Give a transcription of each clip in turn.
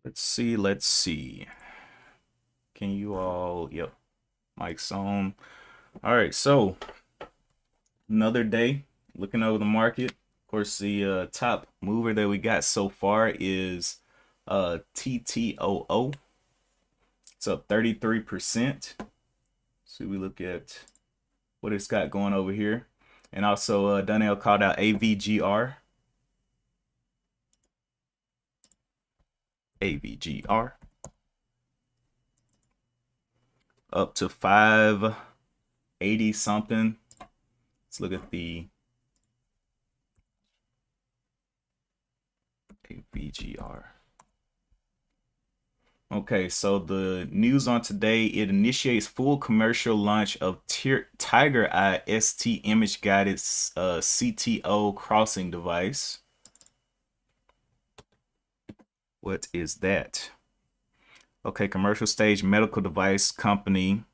Let's see. Can you all, yep, mic's on. All right, so another day looking over the market. Of course, the top mover that we got so far is TTOO. It's up 33%. So we look at what it's got going over here. And also Donnell called out AVGR. AVGR. Up to 580 something. Let's look at the AVGR. Okay, so the news on today, it initiates full commercial launch of Tiger Eye ST image guided CTO crossing device. What is that? Okay, commercial stage medical device company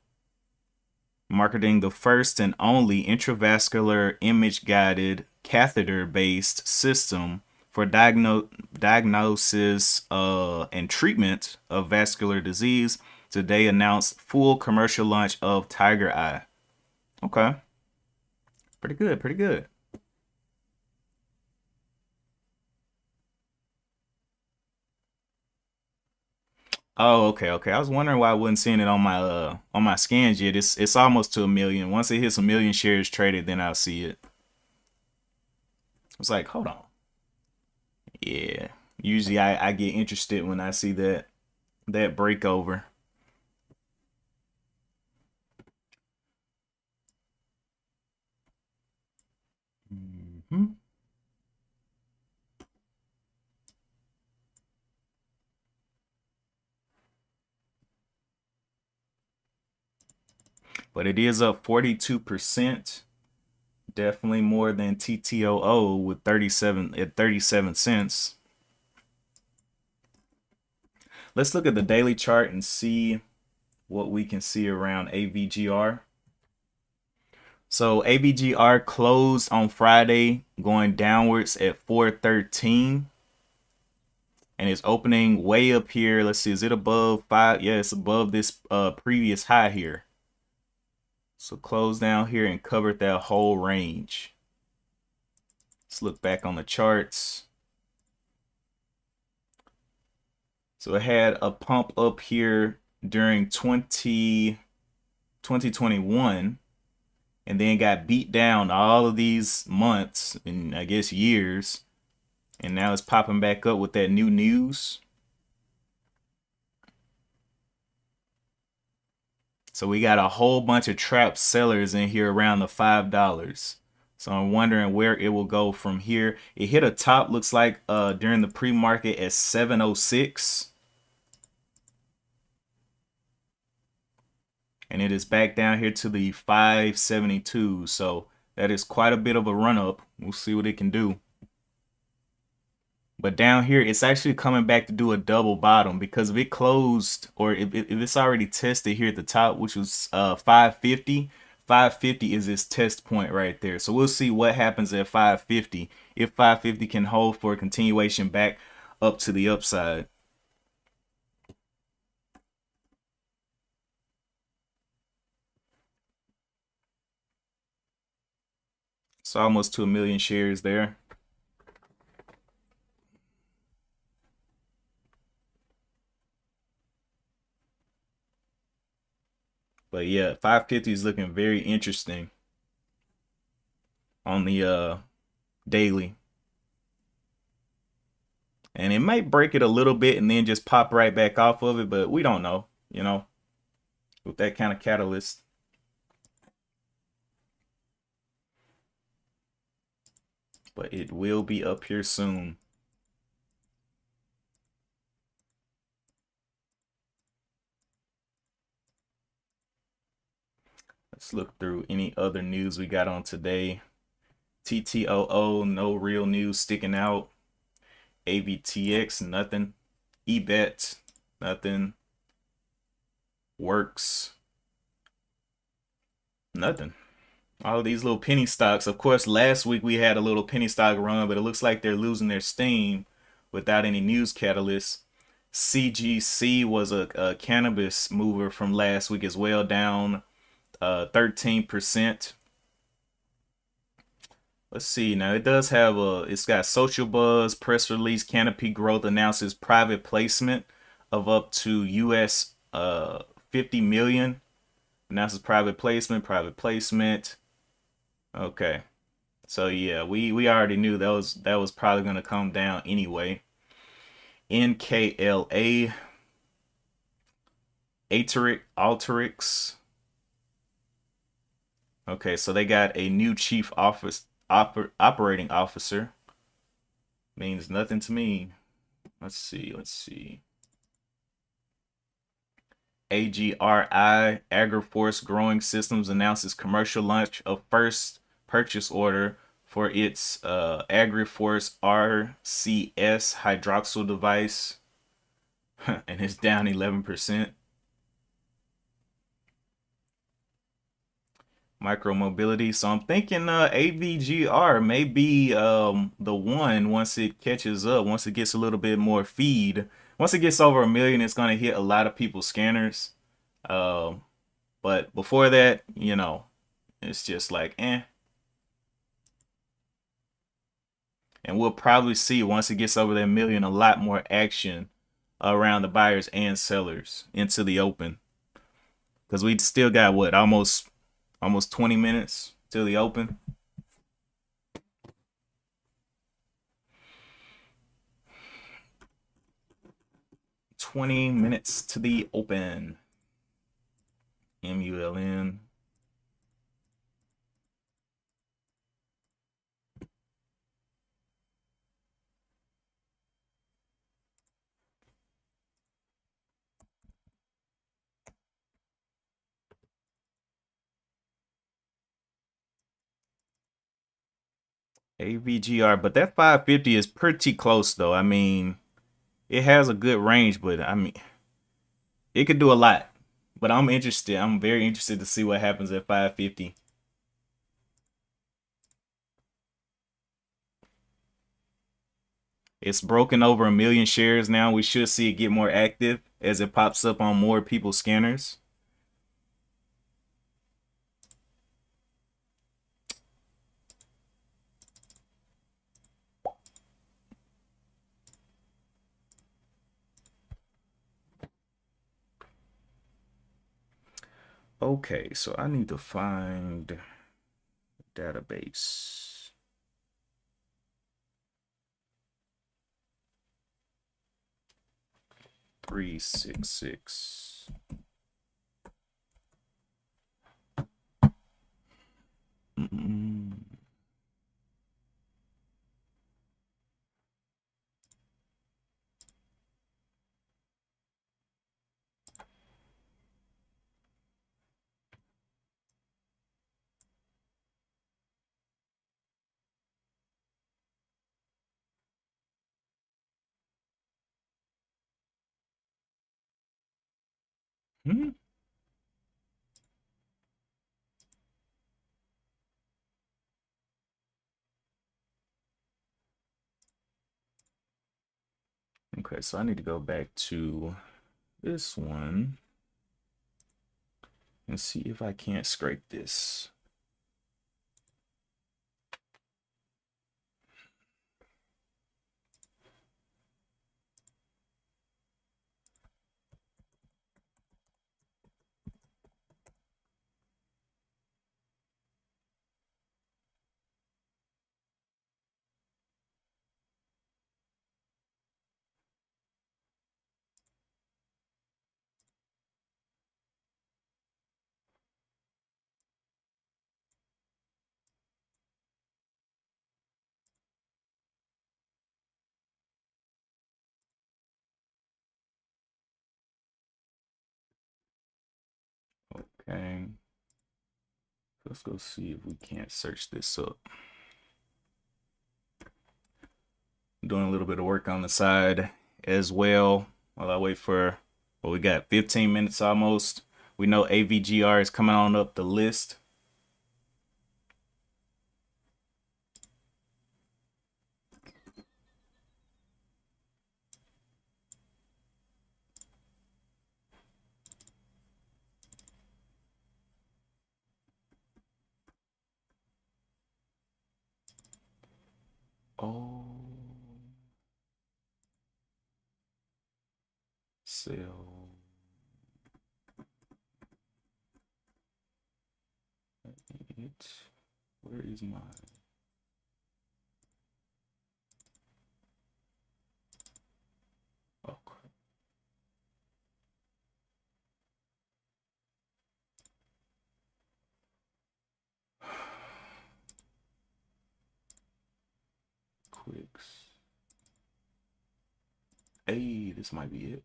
marketing the first and only intravascular image guided catheter based system for diagnosis and treatment of vascular disease. Today announced full commercial launch of Tiger Eye. Okay. Pretty good, pretty good. Oh, okay, okay. I was wondering why I wasn't seeing it on my scans yet. It's almost to a million. Once it hits a million shares traded, then I'll see it. It's like, hold on. Yeah. Usually I get interested when I see that breakover. Mm-hmm. But it is up 42%. Definitely more than TTOO with 37 cents. Let's look at the daily chart and see what we can see around AVGR. So AVGR closed on Friday going downwards at 413 and it's opening way up here. Let's see, is it above 5? Yeah, it's above this previous high here. So close down here and covered that whole range. Let's look back on the charts. So it had a pump up here during 2021 and then got beat down all of these months and I guess years. And now it's popping back up with that new news. So we got a whole bunch of trap sellers in here around the $5. So I'm wondering where it will go from here. It hit a top, looks like during the pre-market at 706. And it is back down here to the 572. So that is quite a bit of a run up. We'll see what it can do. But down here, it's actually coming back to do a double bottom because if it closed or if it's already tested here at the top, which was 550, 550 is its test point right there. So we'll see what happens at 550 if 550 can hold for a continuation back up to the upside. So almost to a million shares there. But yeah, 550 is looking very interesting on the daily. And it might break it a little bit and then just pop right back off of it, but we don't know, you know, with that kind of catalyst. But it will be up here soon. Let's look through any other news we got on today. TTOO, no real news sticking out. AVTX, nothing. eBet, nothing. Works, nothing. All of these little penny stocks. Of course, last week we had a little penny stock run, but it looks like they're losing their steam without any news catalysts. CGC was a cannabis mover from last week as well, down 13%. Let's see. Now it does have it's got social buzz, press release, Canopy Growth announces private placement of up to US 50 million. Announces private placement. Okay. So yeah, we already knew that was probably gonna come down anyway. NKLA, Alterix. Okay, so they got a new chief operating officer. Means nothing to me. Let's see. AGRI, AgriForce Growing Systems, announces commercial launch of first purchase order for its AgriForce RCS hydroxyl device, and it's down 11%. Micromobility. So I'm thinking AVGR may be the one once it catches up, once it gets a little bit more feed. Once it gets over 1 million, it's gonna hit a lot of people's scanners. Um, but before that, it's just like eh. And we'll probably see once it gets over that 1 million a lot more action around the buyers and sellers into the open. Because we still got what, almost 20 minutes till the open. $20 minutes to the open. MULN. AVGR, but that 550 is pretty close though. I mean, it has a good range, but I mean, it could do a lot. But I'm interested. I'm very interested to see what happens at 550. It's broken over 1 million shares now. We should see it get more active as it pops up on more people's scanners. Okay, so I need to find database. Three, 6, 6. Hmm. Okay, so I need to go back to this one and see if I can't scrape this. Okay. Let's go see if we can't search this up. I'm doing a little bit of work on the side as well while I wait for, well, we got 15 minutes almost. We know AVGR is coming on up the list. sell. Where is my? Oh crap. Quicks. Hey, this might be it.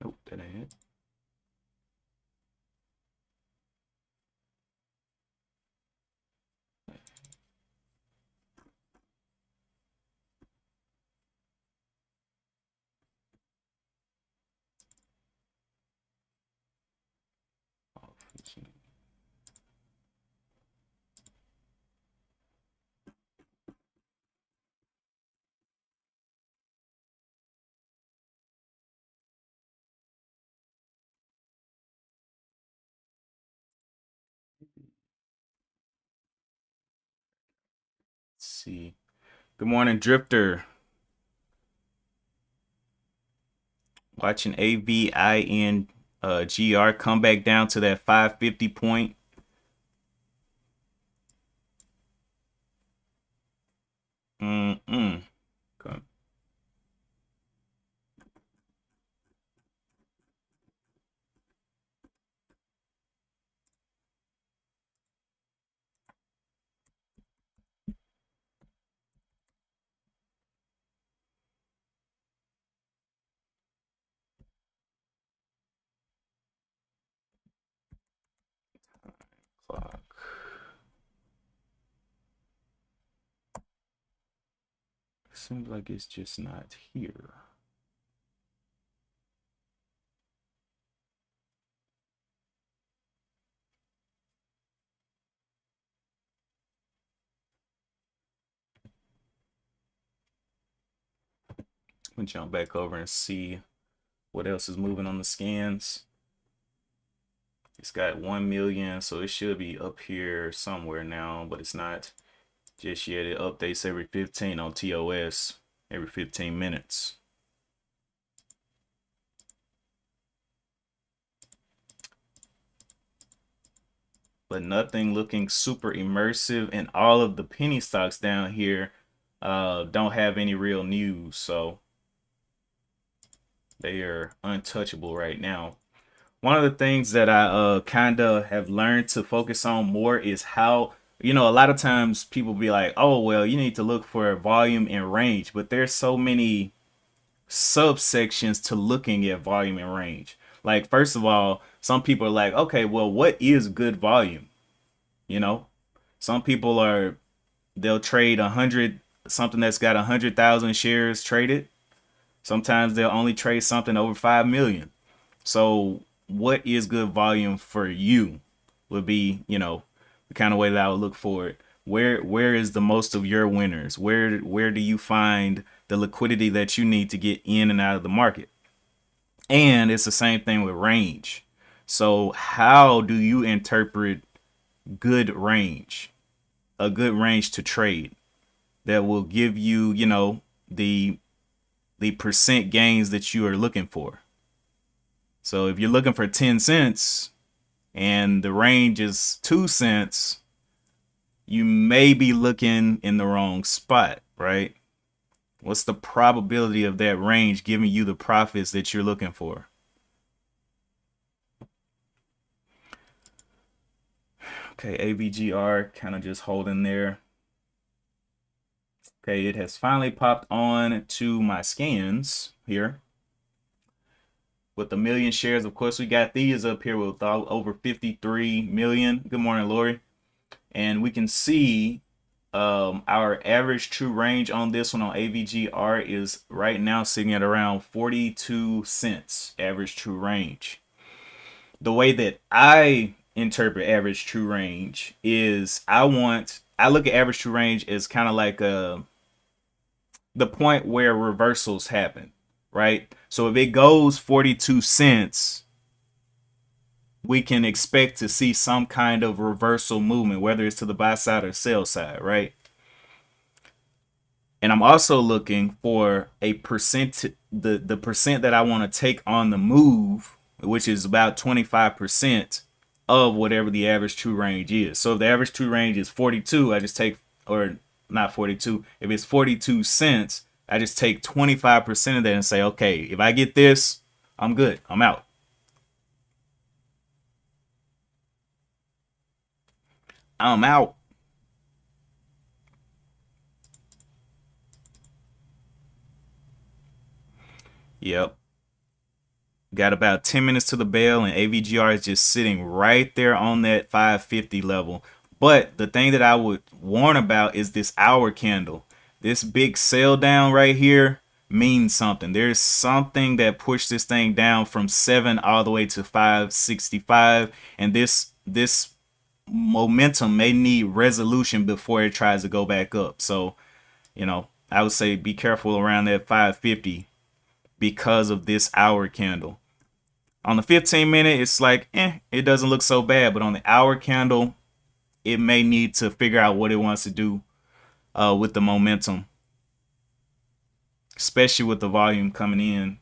Nope, that ain't it. Let's see. Good morning, Drifter. Watching AVIN GR come back down to that 550 point. Okay. Clock. Seems like it's just not here. I'm gonna jump back over and see what else is moving on the scans. It's got 1 million, so it should be up here somewhere now, but it's not just yet. It updates every 15 on TOS, every 15 minutes. But nothing looking super immersive, and all of the penny stocks down here don't have any real news, so they are untouchable right now. One of the things that I kind of have learned to focus on more is how, a lot of times people be like, oh, well, you need to look for volume and range, but there's so many subsections to looking at volume and range. Like, first of all, some people are like, okay, well, what is good volume? Some people they'll trade 100, something that's got 100,000 shares traded. Sometimes they'll only trade something over 5 million. So what is good volume for you would be, the kind of way that I would look for it. Where is the most of your winners? Where do you find the liquidity that you need to get in and out of the market? And it's the same thing with range. So how do you interpret good range? A good range to trade that will give you, the percent gains that you are looking for. So if you're looking for 10 cents and the range is 2 cents, you may be looking in the wrong spot, right? What's the probability of that range giving you the profits that you're looking for? Okay, AVGR kind of just holding there. Okay, it has finally popped on to my scans here. With the million shares, of course, we got these up here with over 53 million. Good morning, Lori. And we can see our average true range on this one on AVGR is right now sitting at around 42 cents average true range. The way that I interpret average true range is I look at average true range as kind of like the point where reversals happen, right? So if it goes 42 cents, we can expect to see some kind of reversal movement, whether it's to the buy side or sell side, right? And I'm also looking for a percent, the percent that I want to take on the move, which is about 25% of whatever the average true range is. So if the average true range is 42, I just take, or not 42, if it's 42 cents, I just take 25% of that and say, okay, if I get this, I'm good. I'm out. I'm out. Yep. Got about 10 minutes to the bell, and AVGR is just sitting right there on that 550 level. But the thing that I would warn about is this hour candle. This big sell down right here means something. There's something that pushed this thing down from 7 all the way to 565, and this momentum may need resolution before it tries to go back up. So, I would say be careful around that 550 because of this hour candle. On the 15-minute, it's like, it doesn't look so bad. But on the hour candle, it may need to figure out what it wants to do with the momentum, especially with the volume coming in.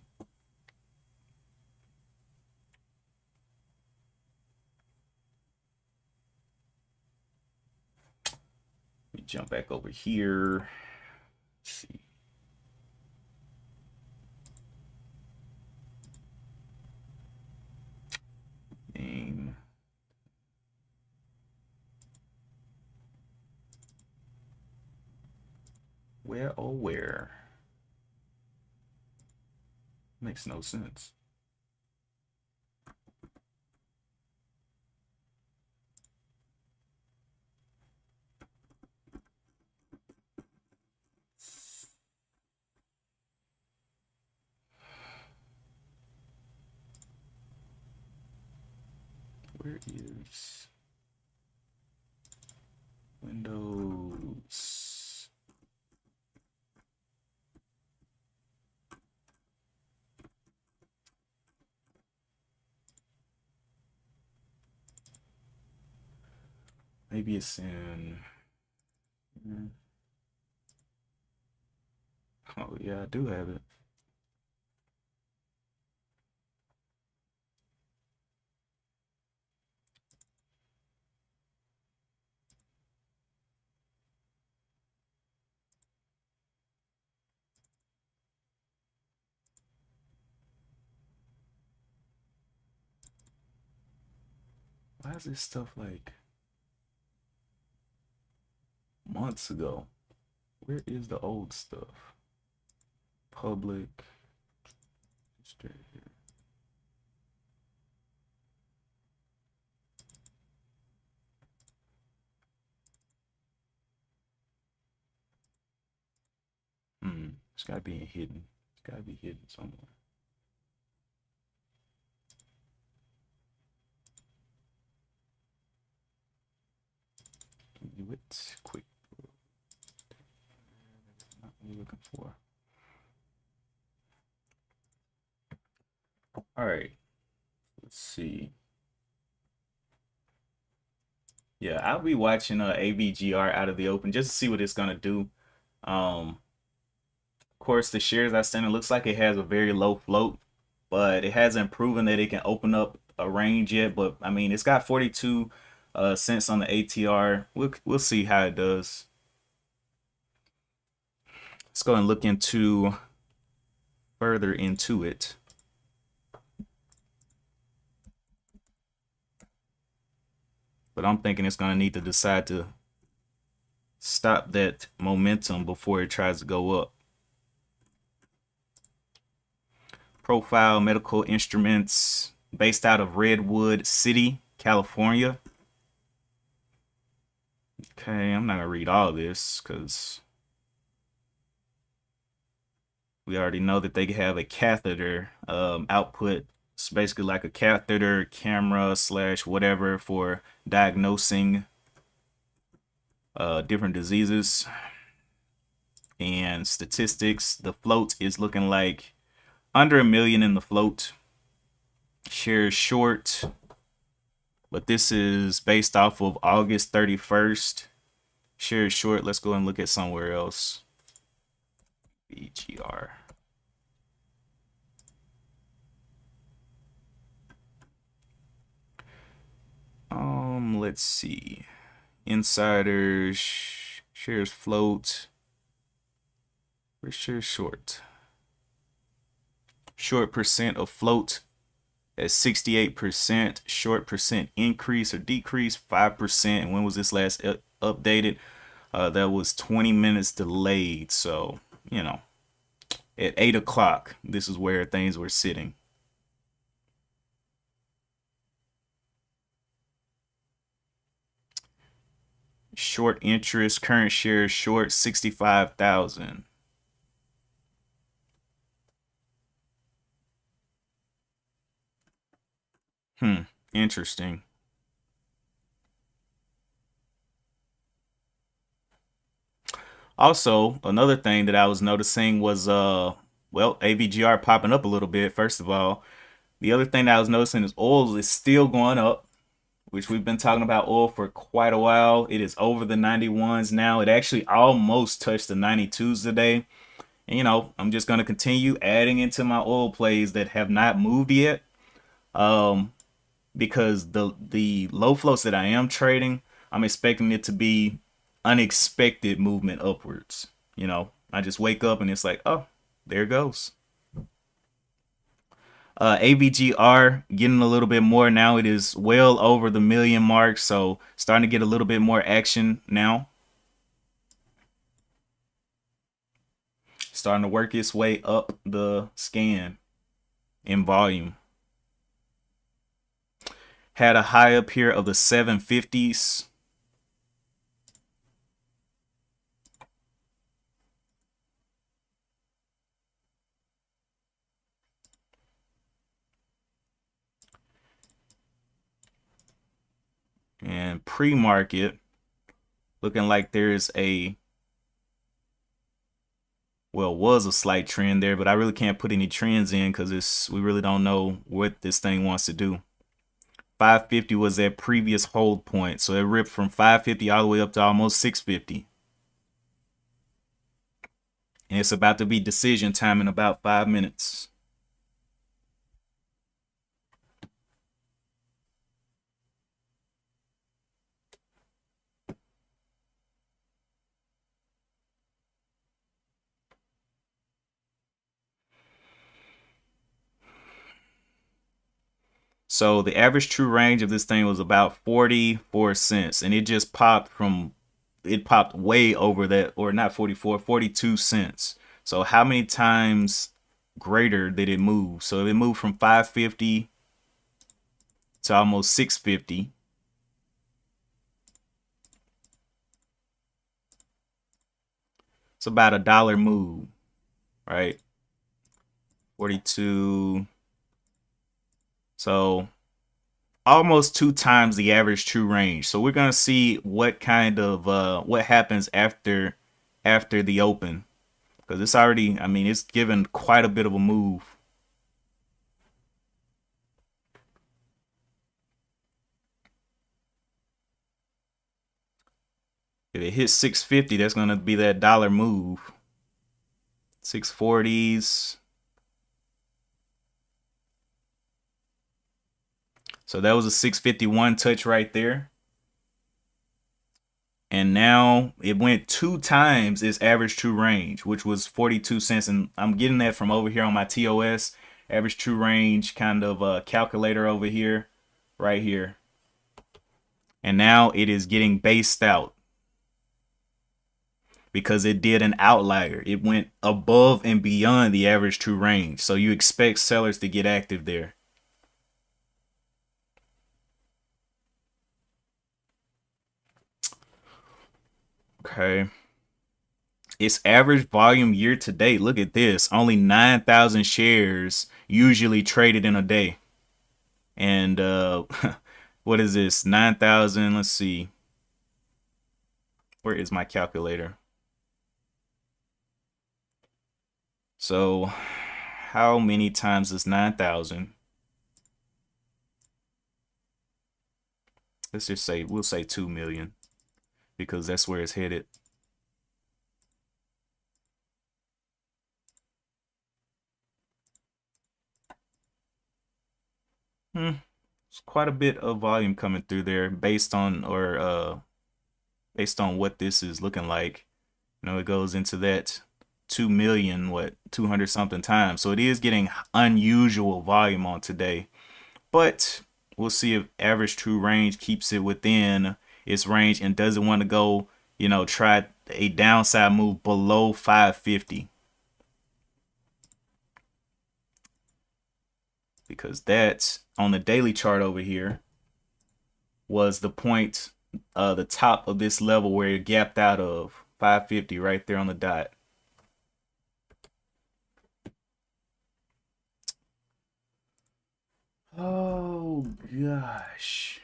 Let me jump back over here. Let's see. Name. Where, oh where? Makes no sense. Where is Windows? Maybe it's in. Oh yeah, I do have it. Why is this stuff like months ago? Where is the old stuff? Public. Straight here. It's gotta be hidden. It's gotta be hidden somewhere. Do it quick. Not what you're looking for. All right. Let's see. Yeah, I'll be watching AVGR out of the open just to see what it's gonna do. Of course, the shares outstanding looks like it has a very low float, but it hasn't proven that it can open up a range yet. But I mean, it's got 42 cents on the ATR. We'll see how it does. Let's go and look into further into it. But I'm thinking it's going to need to decide to stop that momentum before it tries to go up. Profile Medical Instruments, based out of Redwood City, California. Okay, I'm not going to read all this because we already know that they have a catheter output. It's basically like a catheter camera / whatever for diagnosing different diseases. And statistics, the float is looking like under 1 million in the float. Shares short, but this is based off of August 31st. Shares short. Let's go and look at somewhere else. VGR. Let's see. Insiders, shares float. Where's shares short? Short percent of float at 68%. Short percent increase or decrease 5%. And when was this last updated? That was 20 minutes delayed. So, you know, at 8 o'clock, this is where things were sitting. Short interest, current shares short 65,000. Interesting. Also, another thing that I was noticing was well, AVGR popping up a little bit, first of all. The other thing that I was noticing is oil is still going up, which we've been talking about oil for quite a while. It is over the 91s now. It actually almost touched the 92s today. And you know, I'm just going to continue adding into my oil plays that have not moved yet. Because the low floats that I am trading, I'm expecting it to be unexpected movement upwards. You know, I just wake up and it's like, oh, there it goes. AVGR getting a little bit more now. It is well over the million mark, so starting to get a little bit more action now. Starting to work its way up the scan in volume. Had a high up here of the 750s. And pre-market looking like there's a, well, was a slight trend there, but I really can't put any trends in because we really don't know what this thing wants to do. 550 was that previous hold point, so it ripped from 550 all the way up to almost 650. And it's about to be decision time in about 5 minutes. So the average true range of this thing was about 44 cents, and it just popped way over that, or not 44, 42 cents. So how many times greater did it move? So it moved from 550 to almost 650. It's about $1 move, right? 42. So almost 2 times the average true range. So we're gonna see what kind of what happens after the open, because it's already, I mean, it's given quite a bit of a move. If it hits 650, that's gonna be that $1 move. 640s. So that was a 651 touch right there. And now it went 2 times its average true range, which was 42 cents. And I'm getting that from over here on my TOS, average true range kind of calculator over here, right here. And now it is getting based out because it did an outlier. It went above and beyond the average true range. So you expect sellers to get active there. Okay. Its average volume year to date, look at this, only 9,000 shares usually traded in a day. And what is this? 9,000, let's see. Where is my calculator? So how many times is 9,000? Let's just say, we'll say 2 million because that's where it's headed. It's quite a bit of volume coming through there based on based on what this is looking like. You know, it goes into that 2 million, 200 something times. So it is getting unusual volume on today. But we'll see if average true range keeps it within its range and doesn't want to go, try a downside move below 550. Because that's on the daily chart over here was the point, the top of this level where it gapped out of 550 right there on the dot. Oh gosh.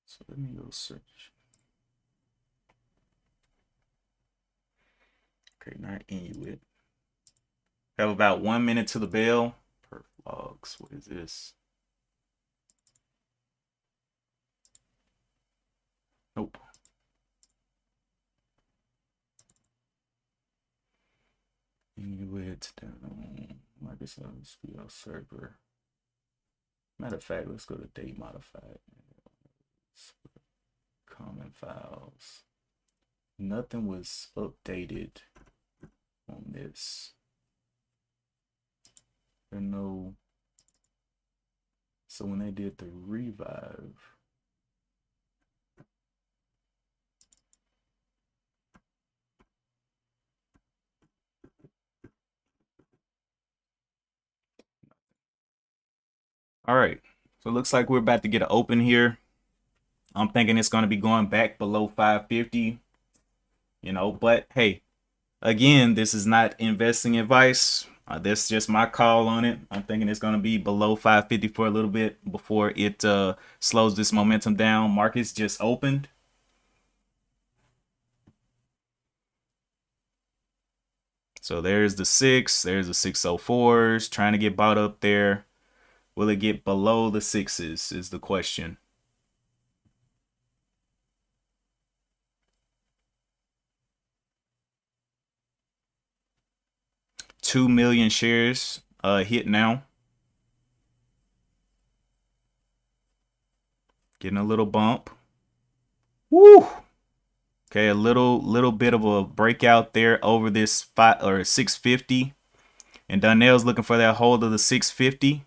So let me go search. Okay, not Inuit. Have about 1 minute to the bell. Per logs. What is this? Nope. Inuit down. Microsoft SQL Server. Matter of fact, let's go to date modified. Common files. Nothing was updated on this. There no. So when they did the revive, all right. So it looks like we're about to get an open here. I'm thinking it's going to be going back below 550, but hey, again, this is not investing advice. That's just my call on it. I'm thinking it's going to be below 550 for a little bit before it slows this momentum down. Markets just opened. So there's the 604s trying to get bought up there. Will it get below the 6s is the question. $2 million shares hit now. Getting a little bump. Woo! Okay, a little bit of a breakout there over this 650. And Donnell's looking for that hold of the 650.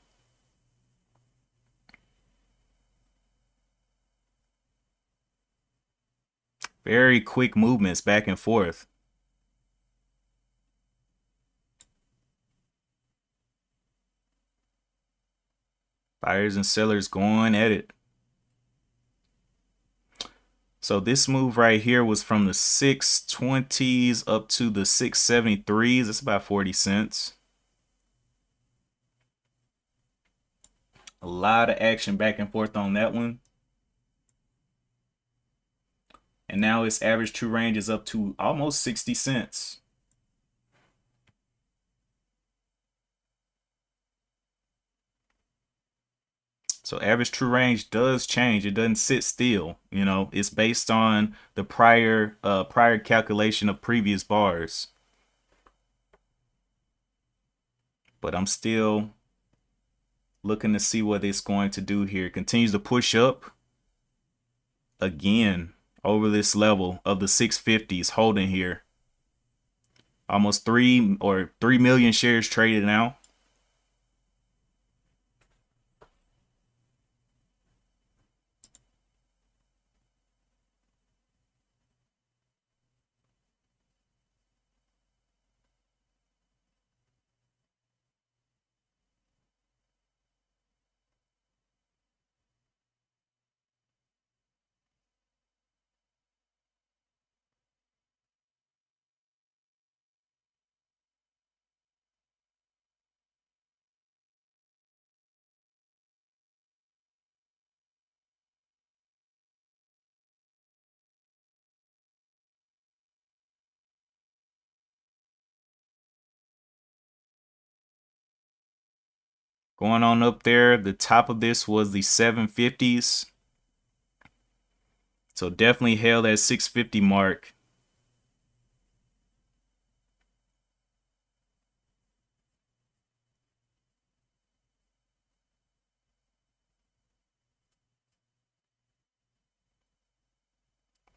Very quick movements back and forth. Buyers and sellers going at it. So this move right here was from the 620s up to the 673s. It's about 40 cents. A lot of action back and forth on that one. And now its average true range is up to almost 60 cents. So average true range does change. It doesn't sit still. It's based on the prior calculation of previous bars. But I'm still looking to see what it's going to do here. It continues to push up again over this level of the 650s, holding here. Almost 3 million shares traded now. Going on up there, the top of this was the 750s. So definitely held that 650 mark.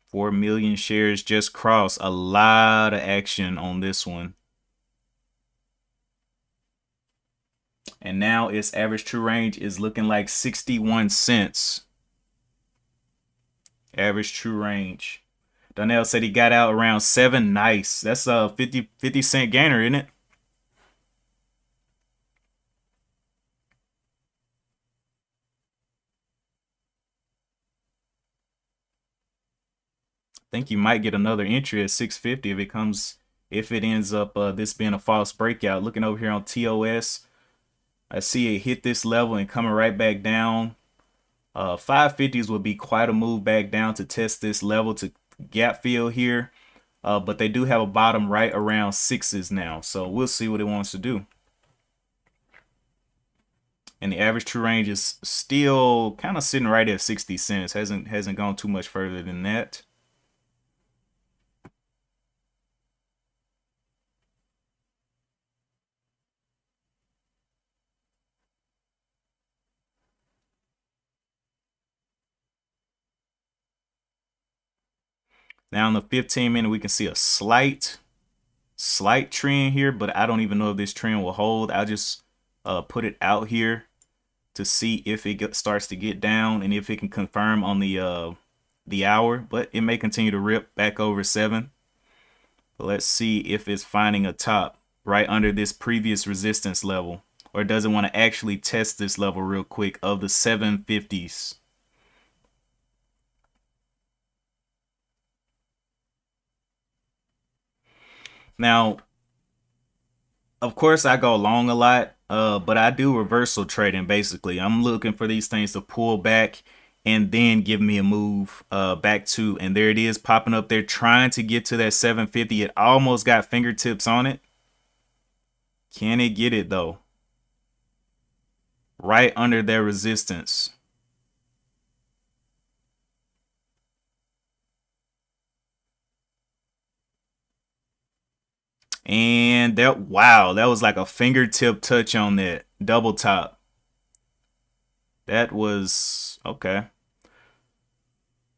Four million shares just crossed. A lot of action on this one. And now its average true range is looking like 61 cents. Average true range. Donnell said he got out around 7. Nice. That's a 50 cent gainer, isn't it? I think you might get another entry at 650 if it ends up this being a false breakout. Looking over here on TOS, I see it hit this level and coming right back down. 550s would be quite a move back down to test this level to gap fill here. But they do have a bottom right around 6s now. So we'll see what it wants to do. And the average true range is still kind of sitting right at 60 cents. Hasn't gone too much further than that. Now on the 15-minute, we can see a slight trend here, but I don't even know if this trend will hold. I'll just put it out here to see if it starts to get down and if it can confirm on the hour, but it may continue to rip back over 7. But let's see if it's finding a top right under this previous resistance level, or does it want to actually test this level real quick of the 750s. Now, of course, I go long a lot, but I do reversal trading. Basically, I'm looking for these things to pull back and then give me a move back to, and there it is popping up there, trying to get to that 750. It almost got fingertips on it. Can it get it though? Right under their resistance. And that, wow, that was like a fingertip touch on that double top. That was okay.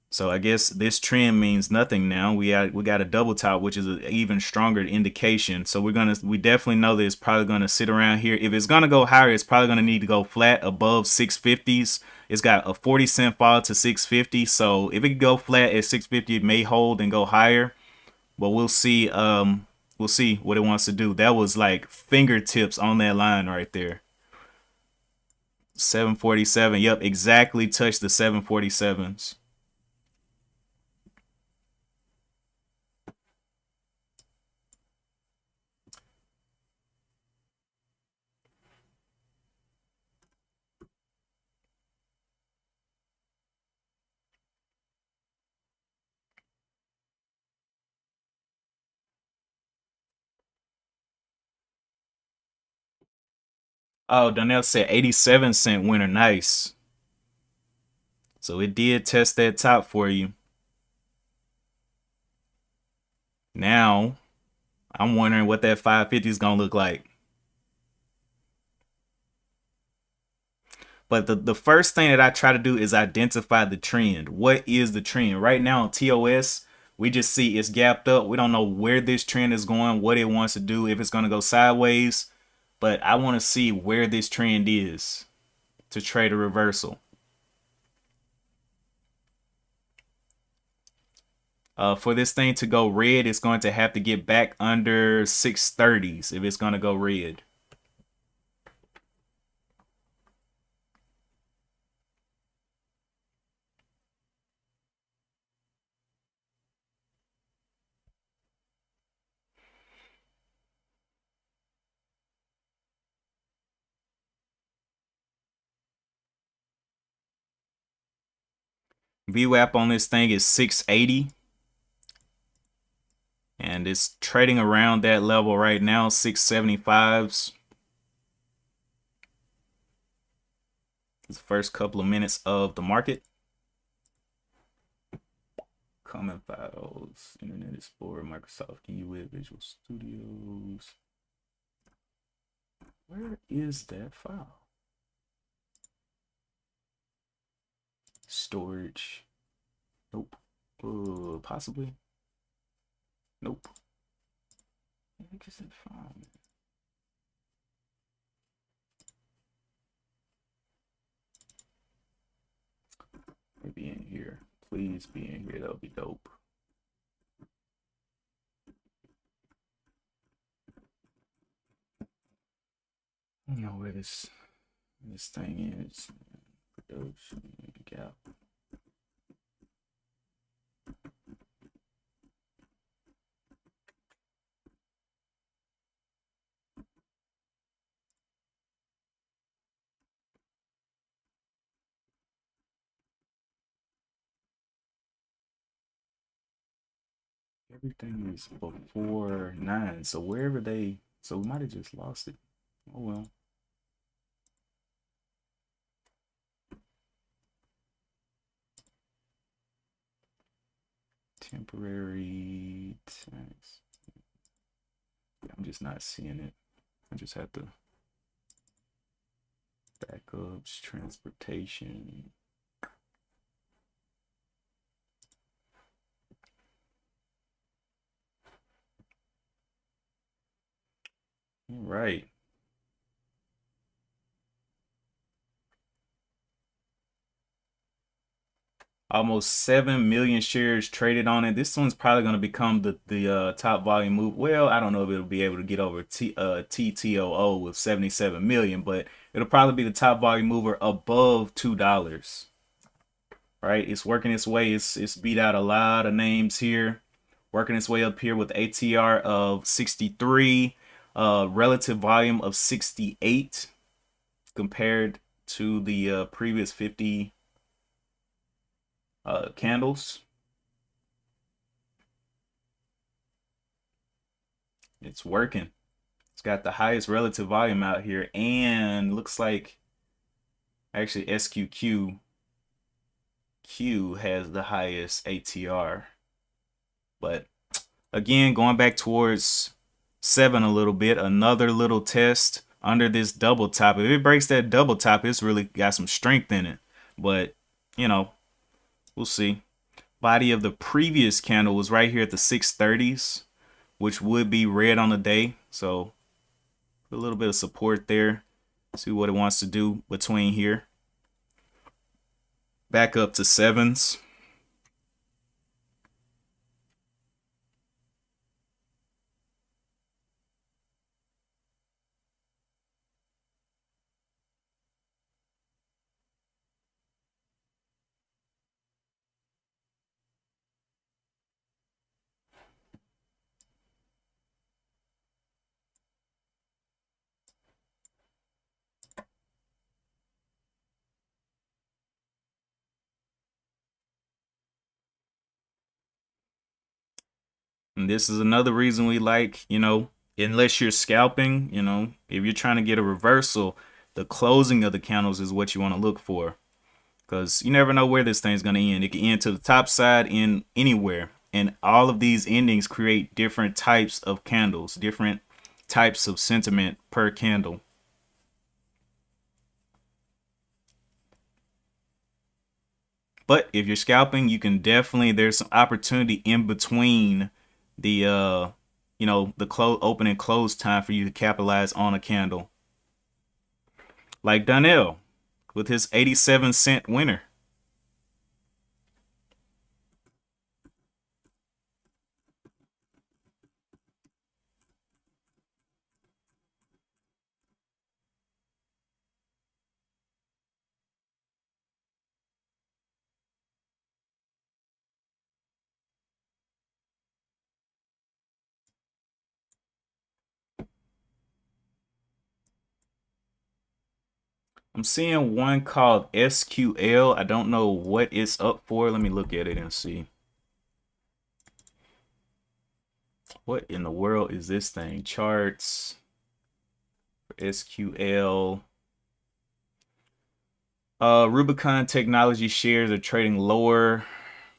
So I guess this trend means nothing now. We got a double top, which is an even stronger indication. So we definitely know that it's probably gonna sit around here. If it's gonna go higher, it's probably gonna need to go flat above 650s. It's got a 40-cent fall to 650. So if it could go flat at 650, it may hold and go higher. But we'll see. We'll see what it wants to do. That was like fingertips on that line right there. 747. Yep, exactly touched the 747s. Oh, Donnell said 87-cent winner. Nice. So it did test that top for you. Now, I'm wondering what that 550 is going to look like. But the first thing that I try to do is identify the trend. What is the trend? Right now on TOS, we just see it's gapped up. We don't know where this trend is going, what it wants to do, if it's going to go sideways. But I want to see where this trend is to trade a reversal. For this thing to go red, it's going to have to get back under 630s if it's going to go red. VWAP on this thing is 680. And it's trading around that level right now, 675s. It's the first couple of minutes of the market. Common files, Internet Explorer, Microsoft EUID, Visual Studios. Where is that file? Storage. Nope. Possibly. Nope. What is that file? Maybe in here. Please be in here. That would be dope. I don't know where this thing is. Production gap. Everything is before 9. So wherever so we might have just lost it. Oh well. Temporary tax. Yeah, I'm just not seeing it. I just have to backups, transportation. All right. Almost 7 million shares traded on it. This one's probably going to become the top volume move. Well, I don't know if it'll be able to get over TTOO with 77 million, but it'll probably be the top volume mover above $2. Right? It's working its way. It's beat out a lot of names here. Working its way up here with ATR of 63, relative volume of 68 compared to the previous 50 candles. It's working. It's got the highest relative volume out here, and looks like actually SQQQ has the highest ATR. But again, going back towards 7 a little bit, another little test under this double top. If it breaks that double top, it's really got some strength in it. But, you know, we'll see. Body of the previous candle was right here at the 630s, which would be red on the day. So a little bit of support there. See what it wants to do between here. Back up to 7s. And this is another reason we like, unless you're scalping, if you're trying to get a reversal, the closing of the candles is what you want to look for. Because you never know where this thing's going to end. It can end to the top side, in anywhere. And all of these endings create different types of candles, different types of sentiment per candle. But if you're scalping, you can definitely, there's some opportunity in between the the open and close time for you to capitalize on a candle. Like Donnell with his 87-cent winner. I'm seeing one called SQL. I don't know what it's up for. Let me look at it and see. What in the world is this thing? Charts, SQL. Rubicon Technology shares are trading lower.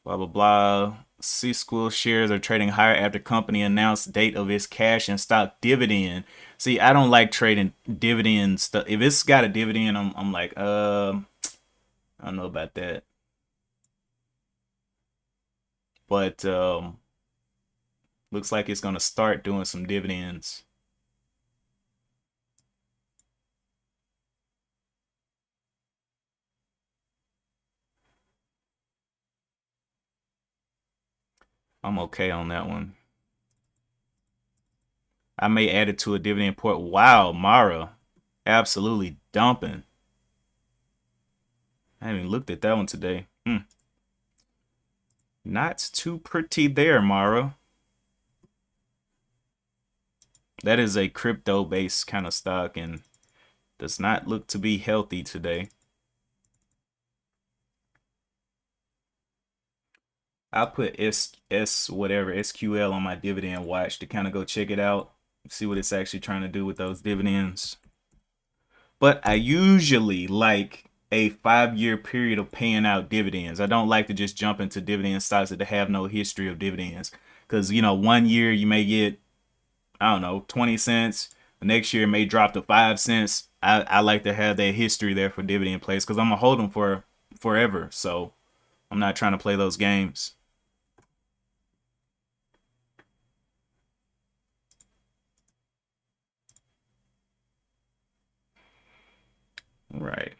Blah blah blah. C-School shares are trading higher after company announced date of its cash and stock dividend. See, I don't like trading dividend stuff. If it's got a dividend, I'm like, I don't know about that. But looks like it's gonna start doing some dividends. I'm okay on that one. I may add it to a dividend port. Wow, Mara, absolutely dumping. I haven't even looked at that one today. Not too pretty there, Mara. That is a crypto-based kind of stock and does not look to be healthy today. I'll put whatever SQL on my dividend watch to kind of go check it out, see what it's actually trying to do with those dividends. But I usually like a 5-year period of paying out dividends. I don't like to just jump into dividend stocks that have no history of dividends. Because, 1 year you may get, I don't know, 20 cents. The next year it may drop to 5 cents. I like to have that history there for dividend plays because I'm going to hold them for forever. So I'm not trying to play those games. All right.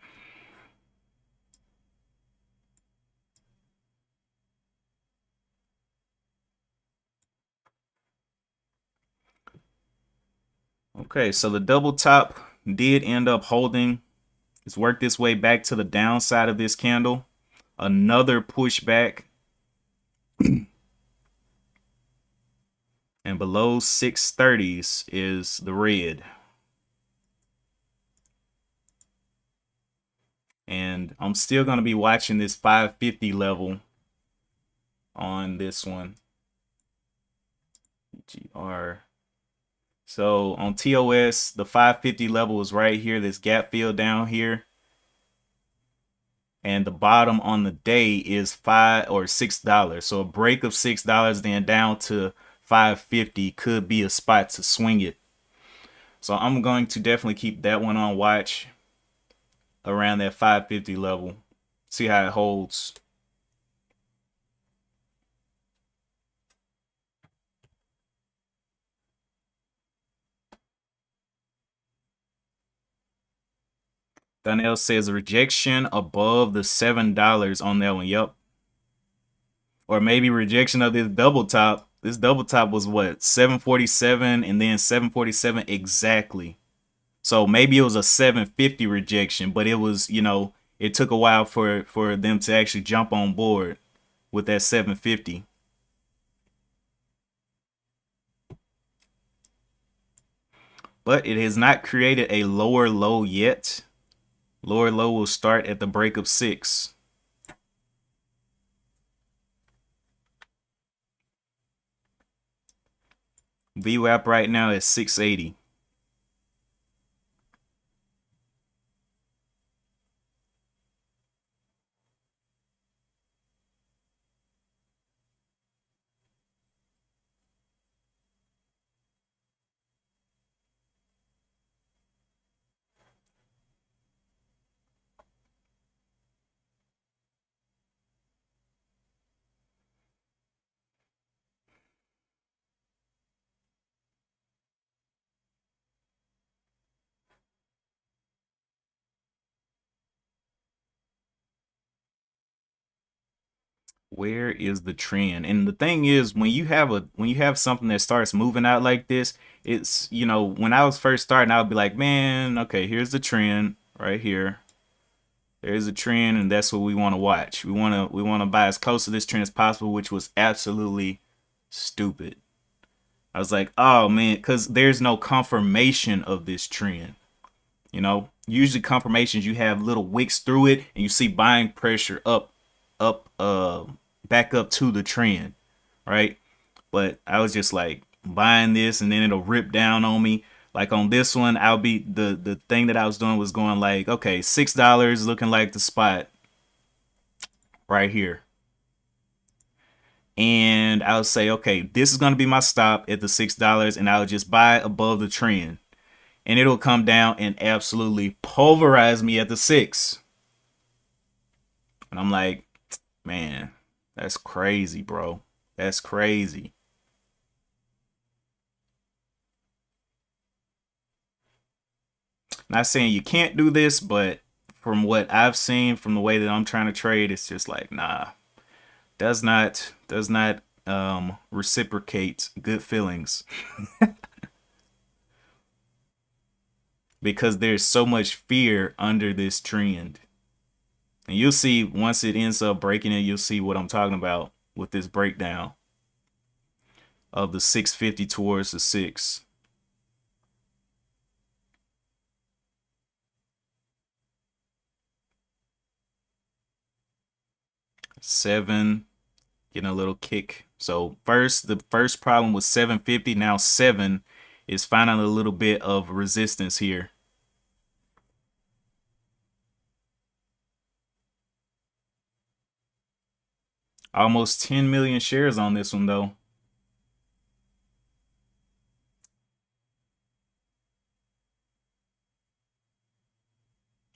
Okay, so the double top did end up holding. It's worked its way back to the downside of this candle. Another pushback. And below 630s is the red. And I'm still going to be watching this 550 level on this one. GR. So on TOS, the 550 level is right here, this gap fill down here. And the bottom on the day is $5 or $6. So a break of $6 then down to 550 could be a spot to swing it. So I'm going to definitely keep that one on watch around that 550 level. See how it holds. Donnell says rejection above the $7 on that one. Yep. Or maybe rejection of this double top. This double top was what, 747 and then 747 exactly. So maybe it was a 750 rejection, but it was, it took a while for them to actually jump on board with that 750. But it has not created a lower low yet. Lower low will start at the break of 6. VWAP right now is 680. Where is the trend? And the thing is, when you have something that starts moving out like this, it's, when I was first starting, I would be like, man, okay, here's the trend right here. There's a trend, and that's what we want to watch. We want to buy as close to this trend as possible, which was absolutely stupid. I was like, oh man, because there's no confirmation of this trend. Usually confirmations, you have little wicks through it, and you see buying pressure up, back up to the trend, right? But I was just like buying this, and then it'll rip down on me. Like on this one, I'll be the thing that I was doing was going like, okay, $6 looking like the spot right here. And I'll say, okay, this is gonna be my stop at the $6, and I'll just buy above the trend. And it'll come down and absolutely pulverize me at the 6. And I'm like, man, that's crazy, bro. That's crazy. Not saying you can't do this, but from what I've seen, from the way that I'm trying to trade, it's just like, nah, does not reciprocate good feelings because there's so much fear under this trend. And you'll see once it ends up breaking it, you'll see what I'm talking about with this breakdown of the 650 towards the 6. 7 getting a little kick. So the first problem was 750. Now 7 is finding a little bit of resistance here. Almost 10 million shares on this one though.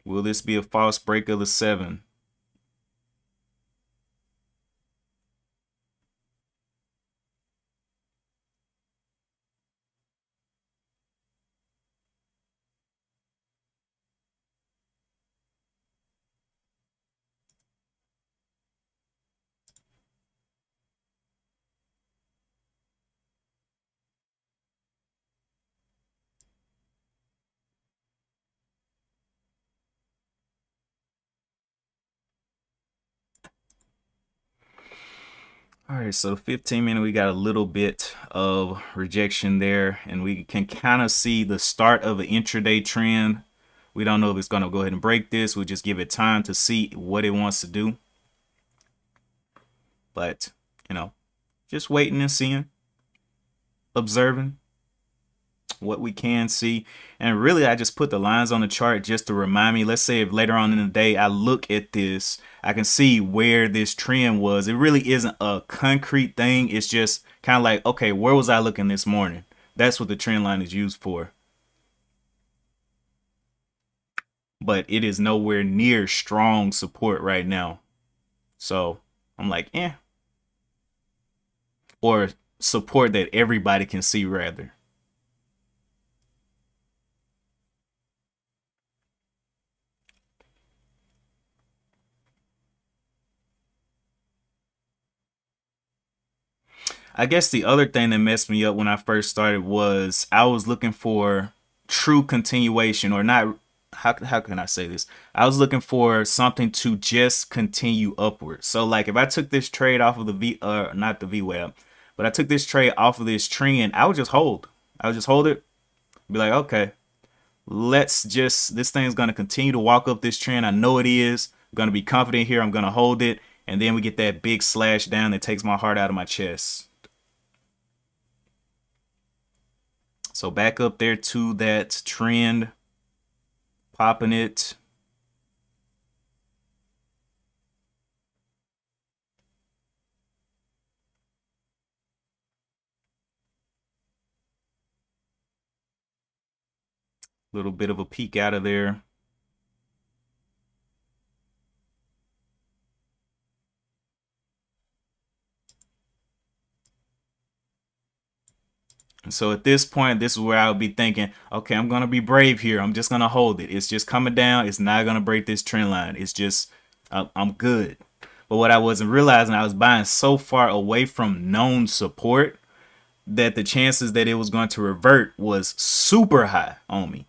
Will this be a false break of the 7? All right, so 15 minute, we got a little bit of rejection there, and we can kind of see the start of an intraday trend. We don't know if it's going to go ahead and break this. We'll just give it time to see what it wants to do. But, just waiting and seeing, observing what we can see. And really, I just put the lines on the chart just to remind me. Let's say if later on in the day I look at this, I can see where this trend was. It really isn't a concrete thing. It's just kind of like, okay, where was I looking this morning? That's what the trend line is used for. But it is nowhere near strong support right now. So I'm like, or support that everybody can see rather. I guess the other thing that messed me up when I first started was I was looking for true continuation, or not. How can I say this? I was looking for something to just continue upward. So like if I took this trade off of the not the VWAP, but I took this trade off of this trend, I would just hold. I would just hold it, be like, okay, this thing's gonna continue to walk up this trend. I know it is. I'm gonna be confident here. I'm gonna hold it, and then we get that big slash down that takes my heart out of my chest. So back up there to that trend, popping it. Little bit of a peek out of there. And so at this point, this is where I'll be thinking, okay, I'm going to be brave here. I'm just going to hold it. It's just coming down. It's not going to break this trend line. It's just, I'm good. But what I wasn't realizing, I was buying so far away from known support that the chances that it was going to revert was super high on me.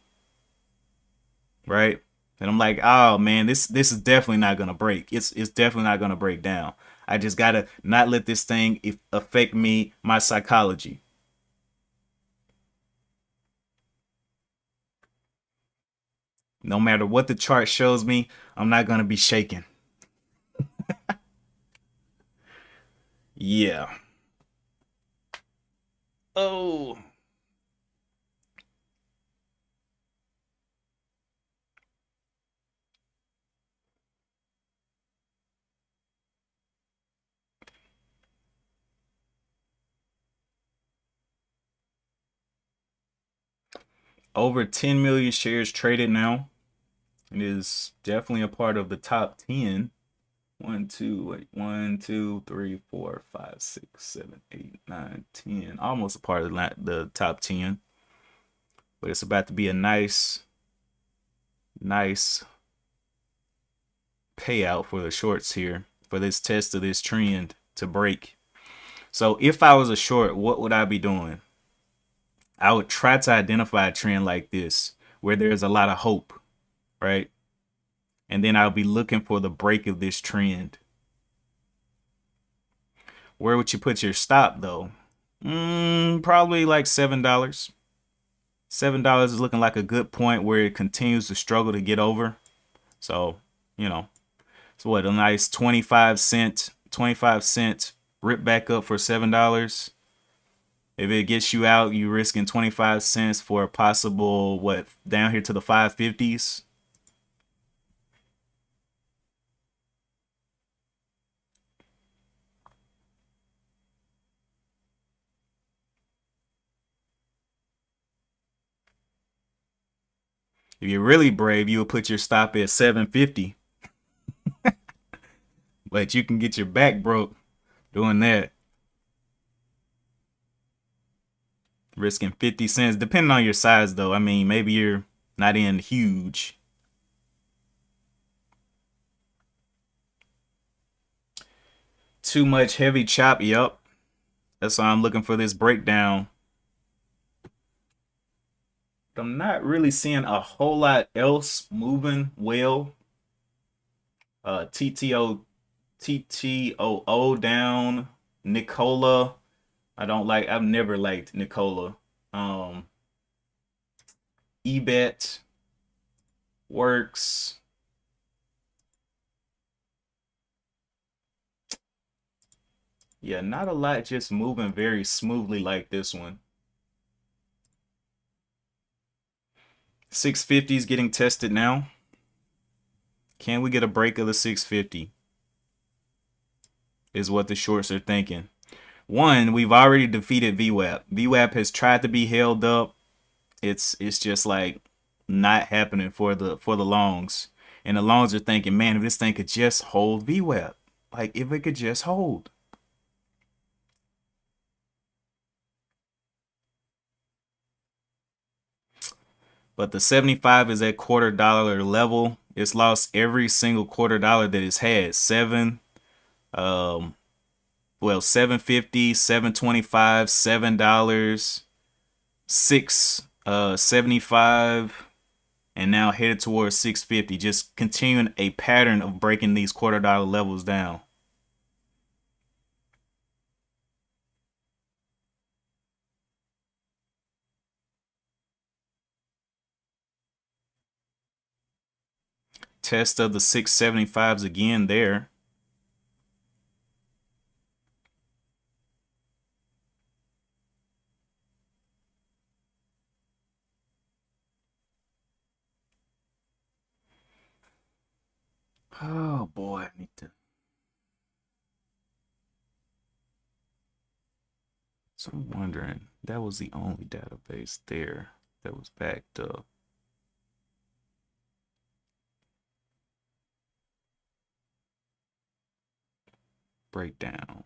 Right? And I'm like, oh man, this is definitely not gonna break. It's definitely not gonna break down. I just gotta not let this thing affect me, my psychology. No matter what the chart shows me, I'm not gonna be shaken. Yeah. Oh. over 10 million shares traded now. It is definitely a part of the top 10. 1, 2, wait, 1, 2, 3, 4, 5, 6, 7, 8, 9, 10. Almost a part of the top 10. But it's about to be a nice payout for the shorts here for this test of this trend to break. So if I was a short, what would I be doing? I would try to identify a trend like this where there's a lot of hope, right? And then I'll be looking for the break of this trend. Where would you put your stop though? Probably like $7. $7 is looking like a good point where it continues to struggle to get over. So, you know, so what, a nice 25 cent rip back up for $7. If it gets you out, you're risking 25 cents for a possible, what, down here to the 550s. If you're really brave, you would put your stop at 750. But you can get your back broke doing that. Risking 50 cents, depending on your size though. I mean, maybe you're not in huge. Too much heavy chop, yup. That's why I'm looking for this breakdown. I'm not really seeing a whole lot else moving well. TTO TTOO down. Nicola. I've never liked Nicola. eBet works. Yeah, not a lot just moving very smoothly like this one. 650 is getting tested now. Can we get a break of the 650? Is what the shorts are thinking. One, we've already defeated VWAP. VWAP has tried to be held up. It's just like not happening for the longs. And the longs are thinking, man, if this thing could just hold VWAP. Like if it could just hold. But the 75 is at $quarter level. It's lost every single $quarter that it's had. 750, 725, $7, 675, and now headed towards 650. Just continuing a pattern of breaking these $quarter levels down. Test of the 675s again there. Oh boy, I need to. So I'm wondering, that was the only database there that was backed up. Breakdown.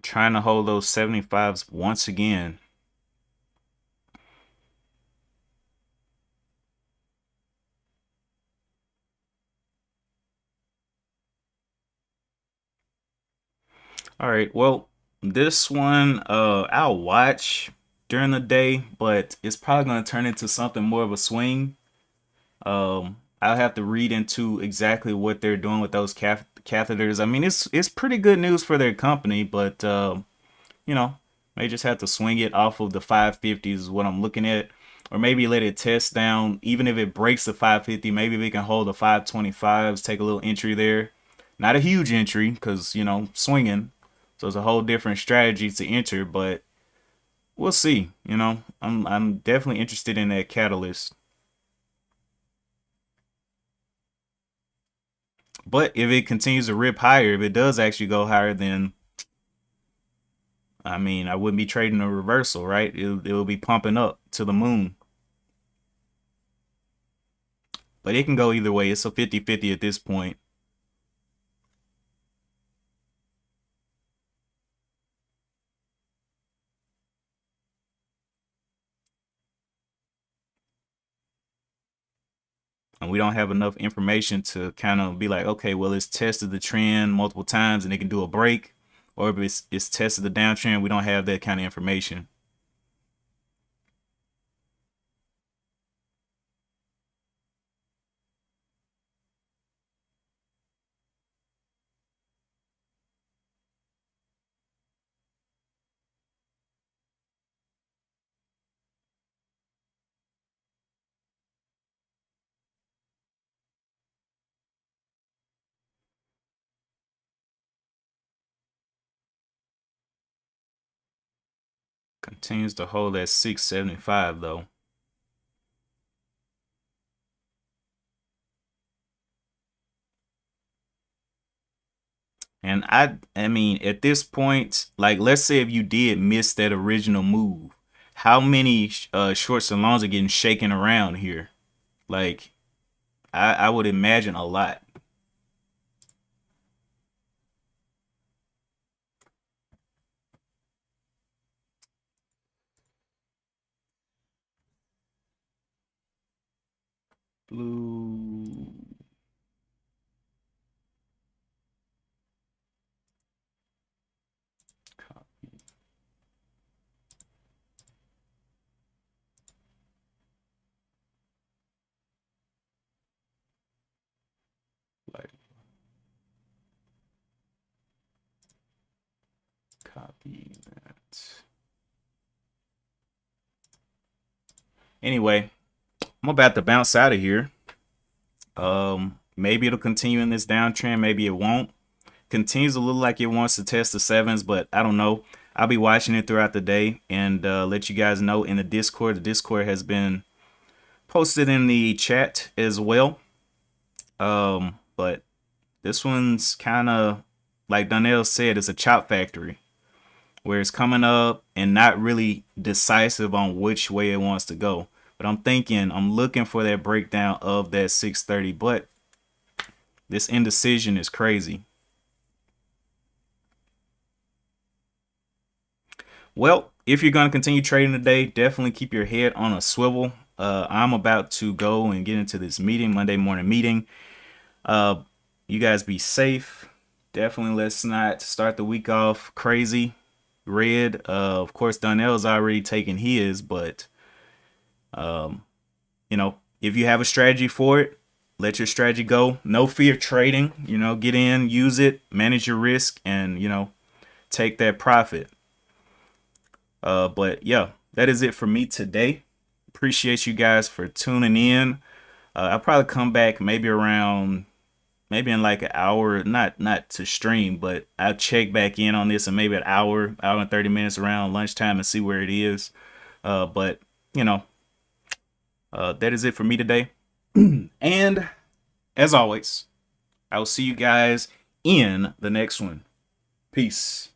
Trying to hold those 75s once again. All right, well, this one I'll watch during the day, but it's probably going to turn into something more of a swing. I'll have to read into exactly what they're doing with those catheters. I mean, it's pretty good news for their company, but you know, may just have to swing it off of the 550s is what I'm looking at, or maybe let it test down. Even if it breaks the 550, maybe we can hold the 525s, take a little entry there. Not a huge entry because, you know, swinging. So it's a whole different strategy to enter, but we'll see. You know, I'm definitely interested in that catalyst. But if it continues to rip higher, if it does actually go higher, then I mean, I wouldn't be trading a reversal, right? It'll be pumping up to the moon. But it can go either way. It's a 50-50 at this point. And we don't have enough information to kind of be like, okay, well, it's tested the trend multiple times and it can do a break. Or if it's tested the downtrend, we don't have that kind of information. Continues to hold at 675 though. And I mean, at this point, like, let's say if you did miss that original move, how many shorts and longs are getting shaken around here? Like, I would imagine a lot. Blue. Copy. Like, copy that. Anyway, I'm about to bounce out of here. Maybe it'll continue in this downtrend. Maybe it won't. Continues to look like it wants to test the sevens, but I don't know. I'll be watching it throughout the day and let you guys know in the Discord. The Discord has been posted in the chat as well. But this one's kind of, like Donnell said, it's a chop factory where it's coming up and not really decisive on which way it wants to go. But I'm looking for that breakdown of that 630. But this indecision is crazy. Well, if you're going to continue trading today, definitely keep your head on a swivel. I'm about to go and get into this meeting, Monday morning meeting. You guys be safe. Definitely let's not start the week off crazy. Red. Of course, Donnell's already taken his, but you know, if you have a strategy for it, let your strategy go. No fear trading. You know, get in, use it, manage your risk, and you know, take that profit. But yeah, that is it for me today. Appreciate you guys for tuning in. I'll probably come back maybe in like an hour, not to stream, but I'll check back in on this in maybe an hour and 30 minutes around lunchtime and see where it is. But you know, that is it for me today. And as always, I will see you guys in the next one. Peace.